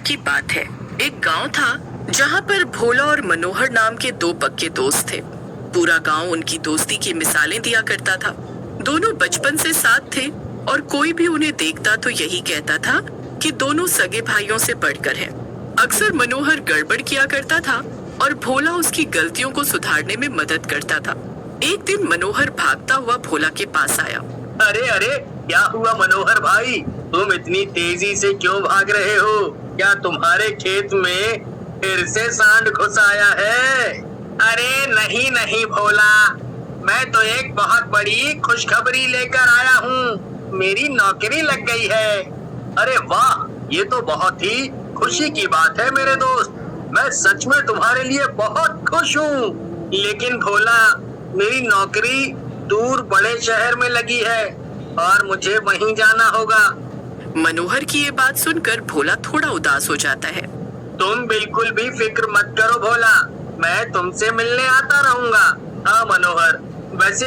की बात है। एक गांव था जहां पर भोला और मनोहर नाम के दो पक्के दोस्त थे। पूरा गांव उनकी दोस्ती की मिसालें दिया करता था। दोनों बचपन से साथ थे और कोई भी उन्हें देखता तो यही कहता था कि दोनों सगे भाइयों से बढ़कर हैं। अक्सर मनोहर गड़बड़ किया करता था और भोला उसकी गलतियों को सुधारने में मदद करता था। एक दिन मनोहर भागता हुआ भोला के पास आया। अरे अरे, क्या हुआ मनोहर भाई? तुम इतनी तेजी से क्यों भाग रहे हो? क्या तुम्हारे खेत में फिर से सांड घुस आया है? अरे नहीं नहीं भोला, मैं तो एक बहुत बड़ी खुशखबरी लेकर आया हूँ। मेरी नौकरी लग गई है। अरे वाह, ये तो बहुत ही खुशी की बात है मेरे दोस्त। मैं सच में तुम्हारे लिए बहुत खुश हूँ। लेकिन भोला, मेरी नौकरी दूर बड़े शहर में लगी है और मुझे वहीं जाना होगा। मनोहर की ये बात सुनकर भोला थोड़ा उदास हो जाता है। तुम बिल्कुल भी फिक्र मत करो भोला, मैं तुमसे मिलने आता रहूंगा। हाँ मनोहर, वैसे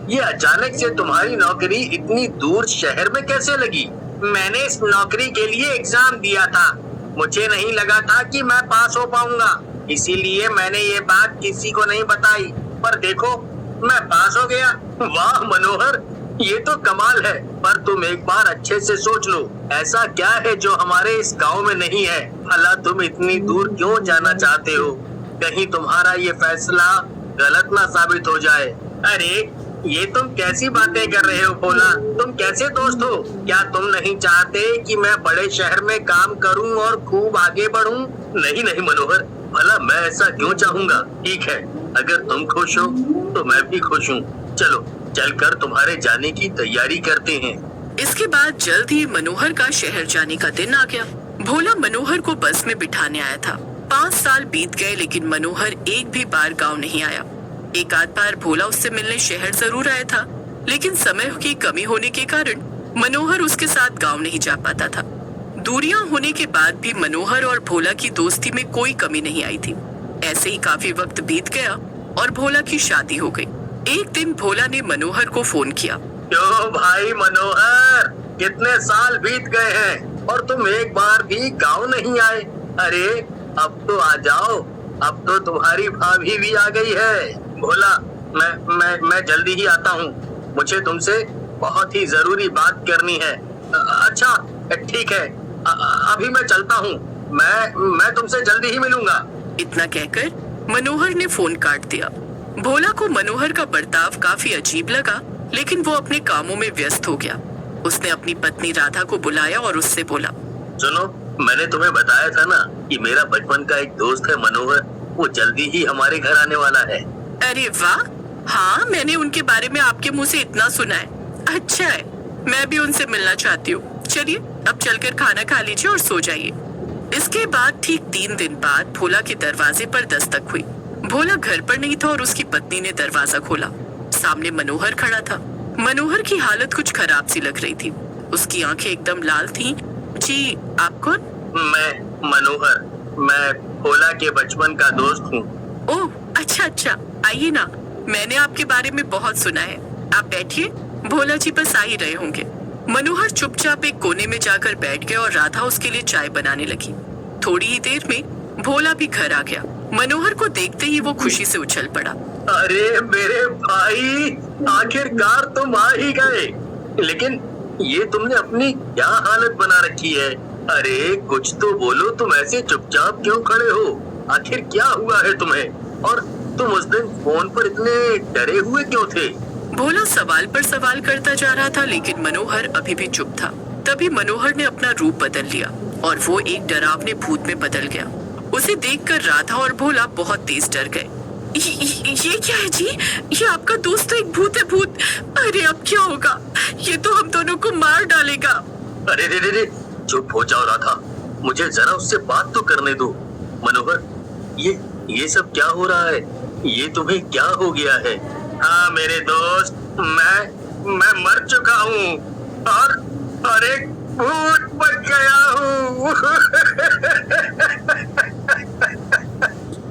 ये अचानक से तुम्हारी नौकरी इतनी दूर शहर में कैसे लगी? मैंने इस नौकरी के लिए एग्जाम दिया था। मुझे नहीं लगा था कि मैं पास हो पाऊंगा, इसीलिए मैंने ये बात किसी को नहीं बताई। पर देखो, मैं पास हो गया। वाह मनोहर, ये तो कमाल है। पर तुम एक बार अच्छे से सोच लो, ऐसा क्या है जो हमारे इस गांव में नहीं है? भला तुम इतनी दूर क्यों जाना चाहते हो? कहीं तुम्हारा ये फैसला गलत ना साबित हो जाए। अरे ये तुम कैसी बातें कर रहे हो भोला? तुम कैसे दोस्त हो? क्या तुम नहीं चाहते कि मैं बड़े शहर में काम करूं और खूब आगे बढ़ूं? नहीं नहीं मनोहर, भला मैं ऐसा क्यों चाहूंगा? ठीक है, अगर तुम खुश हो तो मैं भी खुश हूँ। चलो चलकर तुम्हारे जाने की तैयारी करते हैं। इसके बाद जल्द ही मनोहर का शहर जाने का दिन आ गया। भोला मनोहर को बस में बिठाने आया था। 5 साल बीत गए लेकिन मनोहर एक भी बार गांव नहीं आया। एक आध बार भोला उससे मिलने शहर जरूर आया था, लेकिन समय की कमी होने के कारण मनोहर उसके साथ गांव नहीं जा पाता था। दूरियां होने के बाद भी मनोहर और भोला की दोस्ती में कोई कमी नहीं आई थी। ऐसे ही काफी वक्त बीत गया और भोला की शादी हो गई। एक दिन भोला ने मनोहर को फोन किया। क्यों भाई मनोहर, कितने साल बीत गए हैं और तुम एक बार भी गांव नहीं आए? अरे अब तो आ जाओ, अब तो तुम्हारी भाभी भी आ गई है। भोला, मैं जल्दी ही आता हूँ। मुझे तुमसे बहुत ही जरूरी बात करनी है। अच्छा ठीक है, अभी मैं चलता हूँ। मैं तुमसे जल्दी ही मिलूंगा। इतना कहकर मनोहर ने फोन काट दिया। भोला को मनोहर का बर्ताव काफी अजीब लगा, लेकिन वो अपने कामों में व्यस्त हो गया। उसने अपनी पत्नी राधा को बुलाया और उससे बोला, सुनो, मैंने तुम्हें बताया था ना कि मेरा बचपन का एक दोस्त है मनोहर, वो जल्दी ही हमारे घर आने वाला है। अरे वाह, हाँ मैंने उनके बारे में आपके मुंह से इतना सुना है। अच्छा है, मैं भी उनसे मिलना चाहती हूँ। चलिए अब चलकर खाना खा लीजिए और सो जाइए। इसके बाद ठीक 3 दिन बाद भोला के दरवाजे पर दस्तक हुई। भोला घर पर नहीं था और उसकी पत्नी ने दरवाजा खोला। सामने मनोहर खड़ा था। मनोहर की हालत कुछ खराब सी लग रही थी। उसकी आंखें एकदम लाल थीं। जी आप कौन? मैं मनोहर, मैं भोला के बचपन का दोस्त हूँ। ओह अच्छा, आइए ना, मैंने आपके बारे में बहुत सुना है। आप बैठिए, भोला जी बस आ ही रहे होंगे। मनोहर चुपचाप एक कोने में जाकर बैठ गया और राधा उसके लिए चाय बनाने लगी। थोड़ी ही देर में भोला भी घर आ गया। मनोहर को देखते ही वो खुशी से उछल पड़ा। अरे मेरे भाई, आखिरकार तुम आ ही गए। लेकिन ये तुमने अपनी क्या हालत बना रखी है? अरे कुछ तो बोलो, तुम ऐसे चुपचाप क्यों खड़े हो? आखिर क्या हुआ है तुम्हें? और तुम उस दिन फोन पर इतने डरे हुए क्यों थे? भोला सवाल पर सवाल करता जा रहा था, लेकिन मनोहर अभी भी चुप था। तभी मनोहर ने अपना रूप बदल लिया और वो एक डरावने भूत में बदल गया। उसे देखकर राधा और भोला बहुत तेज डर गए। ये क्या है जी? ये आपका दोस्त तो एक भूत है, भूत। अरे अब क्या होगा? ये तो हम दोनों को मार डालेगा। अरे रे रे रे, चुप हो जाओ राधा, मुझे जरा उससे बात तो करने दो। मनोहर, ये सब क्या हो रहा है? ये तुम्हें क्या हो गया है? हाँ मेरे दोस्त, मैं मर चुका हूँ और एक भूत बन गया हूँ।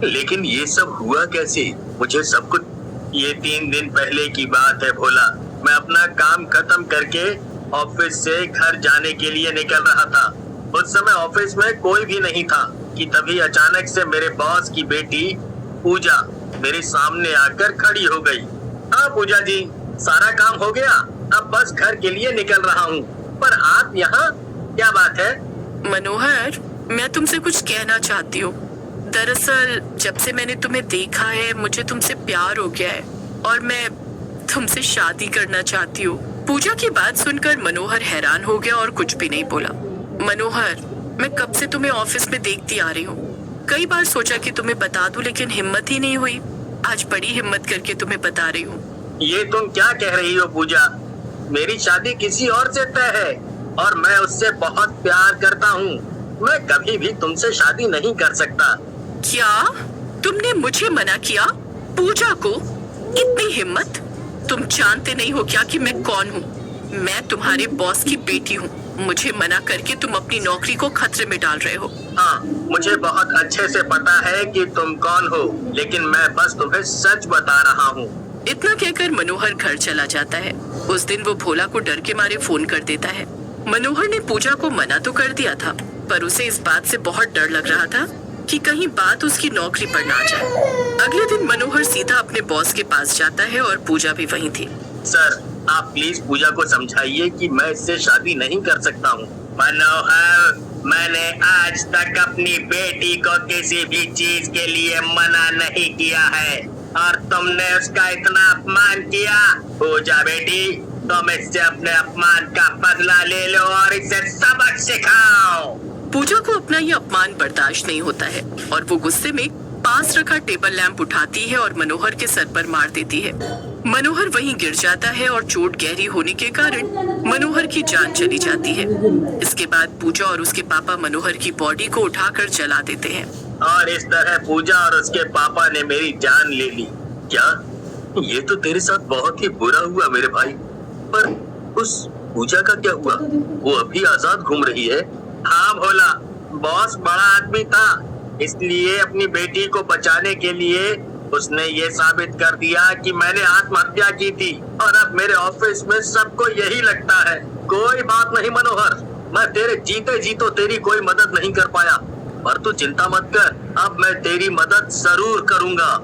लेकिन ये सब हुआ कैसे? मुझे सब कुछ। ये 3 दिन पहले की बात है भोला। मैं अपना काम खत्म करके ऑफिस से घर जाने के लिए निकल रहा था। उस समय ऑफिस में कोई भी नहीं था कि तभी अचानक से मेरे बॉस की बेटी पूजा मेरे सामने आकर खड़ी हो गई। हाँ पूजा जी, सारा काम हो गया, अब बस घर के लिए निकल रहा हूँ। पर आप यहाँ, क्या बात है? मनोहर, मैं तुमसे कुछ कहना चाहती हूँ। दरअसल जब से मैंने तुम्हें देखा है मुझे तुमसे प्यार हो गया है और मैं तुमसे शादी करना चाहती हूँ। पूजा की बात सुनकर मनोहर हैरान हो गया और कुछ भी नहीं बोला। मनोहर, मैं कब से तुम्हें ऑफिस में देखती आ रही हूँ। कई बार सोचा कि तुम्हें बता दूं लेकिन हिम्मत ही नहीं हुई। आज बड़ी हिम्मत करके तुम्हें बता रही हूँ। ये तुम क्या कह रही हो पूजा? मेरी शादी किसी और से तय है और मैं उससे बहुत प्यार करता हूँ। मैं कभी भी तुमसे शादी नहीं कर सकता। क्या तुमने मुझे मना किया? पूजा को? इतनी हिम्मत? तुम जानते नहीं हो क्या कि मैं कौन हूँ? मैं तुम्हारे बॉस की बेटी हूँ। मुझे मना करके तुम अपनी नौकरी को खतरे में डाल रहे हो। हाँ, मुझे बहुत अच्छे से पता है कि तुम कौन हो, लेकिन मैं बस तुम्हें सच बता रहा हूँ। इतना कहकर मनोहर घर चला जाता है। उस दिन वो भोला को डर के मारे फोन कर देता है। मनोहर ने पूजा को मना तो कर दिया था, पर उसे इस बात से बहुत डर लग रहा था कि कहीं बात उसकी नौकरी पर ना जाए। अगले दिन मनोहर सीधा अपने बॉस के पास जाता है और पूजा भी वहीं थी। सर, आप प्लीज पूजा को समझाइए कि मैं इससे शादी नहीं कर सकता हूँ। मनोहर, मैंने आज तक अपनी बेटी को किसी भी चीज के लिए मना नहीं किया है और तुमने उसका इतना अपमान किया। पूजा बेटी, तुम इससे अपने अपमान का बदला ले लो और इसे सबक सिखाओ। पूजा को अपना ये अपमान बर्दाश्त नहीं होता है और वो गुस्से में पास रखा टेबल लैंप उठाती है और मनोहर के सर पर मार देती है। मनोहर वहीं गिर जाता है और चोट गहरी होने के कारण मनोहर की जान चली जाती है। इसके बाद पूजा और उसके पापा मनोहर की बॉडी को उठाकर जला देते हैं। और इस तरह पूजा और उसके पापा ने मेरी जान ले ली। क्या? ये तो तेरे साथ बहुत ही बुरा हुआ मेरे भाई। पर उस पूजा का क्या हुआ? वो अभी आजाद घूम रही है। हाँ भोला, बॉस बड़ा आदमी था, इसलिए अपनी बेटी को बचाने के लिए उसने ये साबित कर दिया कि मैंने आत्महत्या की थी और अब मेरे ऑफिस में सबको यही लगता है। कोई बात नहीं मनोहर, मैं तेरे जीते जी तो तेरी कोई मदद नहीं कर पाया, पर तू चिंता मत कर, अब मैं तेरी मदद जरूर करूंगा।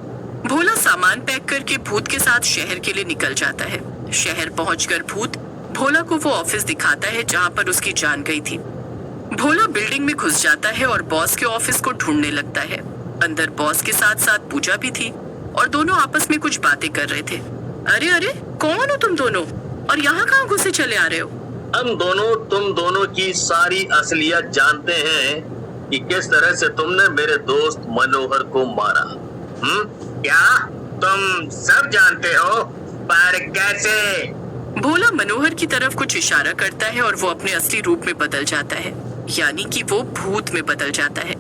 भोला सामान पैक करके भूत के साथ शहर के लिए निकल जाता है। शहर पहुंचकर भूत भोला को वो ऑफिस दिखाता है जहाँ पर उसकी जान गई थी। भोला बिल्डिंग में घुस जाता है और बॉस के ऑफिस को ढूंढने लगता है। अंदर बॉस के साथ साथ पूजा भी थी और दोनों आपस में कुछ बातें कर रहे थे। अरे अरे, कौन हो तुम दोनों और यहाँ कहाँ घुसे चले आ रहे हो? हम दोनों तुम दोनों की सारी असलियत जानते हैं कि किस तरह से तुमने मेरे दोस्त मनोहर को मारा। क्या तुम सब जानते हो? पर कैसे? भोला मनोहर की तरफ कुछ इशारा करता है और वो अपने असली रूप में बदल जाता है, यानी कि वो भूत में बदल जाता है।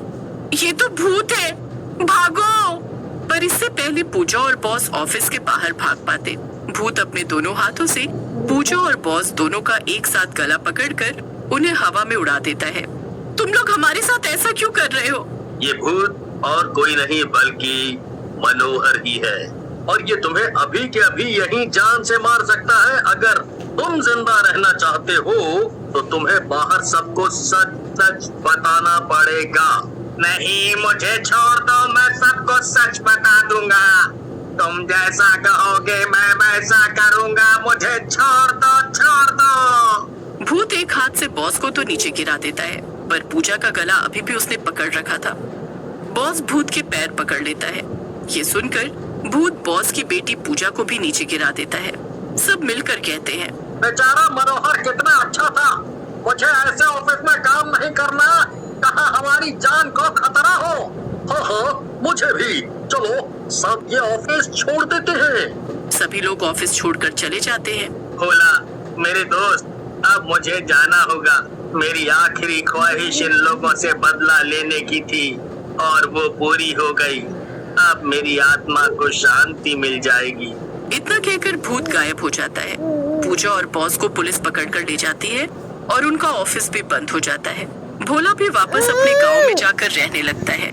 ये तो भूत है, भागो! पर इससे पहले पूजा और बॉस ऑफिस के बाहर भाग पाते। भूत अपने दोनों हाथों से पूजा और बॉस दोनों का एक साथ गला पकड़कर उन्हें हवा में उड़ा देता है। तुम लोग हमारे साथ ऐसा क्यों कर रहे हो? ये भूत और कोई नहीं बल्कि मनोहर ही है और ये तुम्हें अभी के अभी यहीं जान से मार सकता है। अगर तुम जिंदा रहना चाहते हो तो तुम्हें बाहर सबको सच सच बताना पड़ेगा। नहीं, मुझे छोड़ दो, मैं सबको सच बता दूंगा। तुम जैसा कहोगे मैं वैसा करूंगा। मुझे छोड़ दो, छोड़ दो। भूत एक हाथ से बॉस को तो नीचे गिरा देता है, पर पूजा का गला अभी भी उसने पकड़ रखा था। बॉस भूत के पैर पकड़ लेता है। ये सुनकर भूत बॉस की बेटी पूजा को भी नीचे गिरा देता है। सब मिलकर कहते हैं, बेचारा मनोहर कितना अच्छा था, मुझे ऐसे ऑफिस में काम नहीं करना, कहाँ हमारी जान को खतरा हो। मुझे भी। चलो सब ये ऑफिस छोड़ देते हैं। सभी लोग ऑफिस छोड़कर चले जाते हैं। भोला मेरे दोस्त, अब मुझे जाना होगा। मेरी आखिरी ख्वाहिश इन लोगों से बदला लेने की थी और वो पूरी हो गई। अब मेरी आत्मा को शांति मिल जाएगी। इतना कहकर भूत गायब हो जाता है। पूजा और बॉस को पुलिस पकड़कर ले जाती है और उनका ऑफिस भी बंद हो जाता है। भोला भी वापस अपने गांव में जाकर रहने लगता है।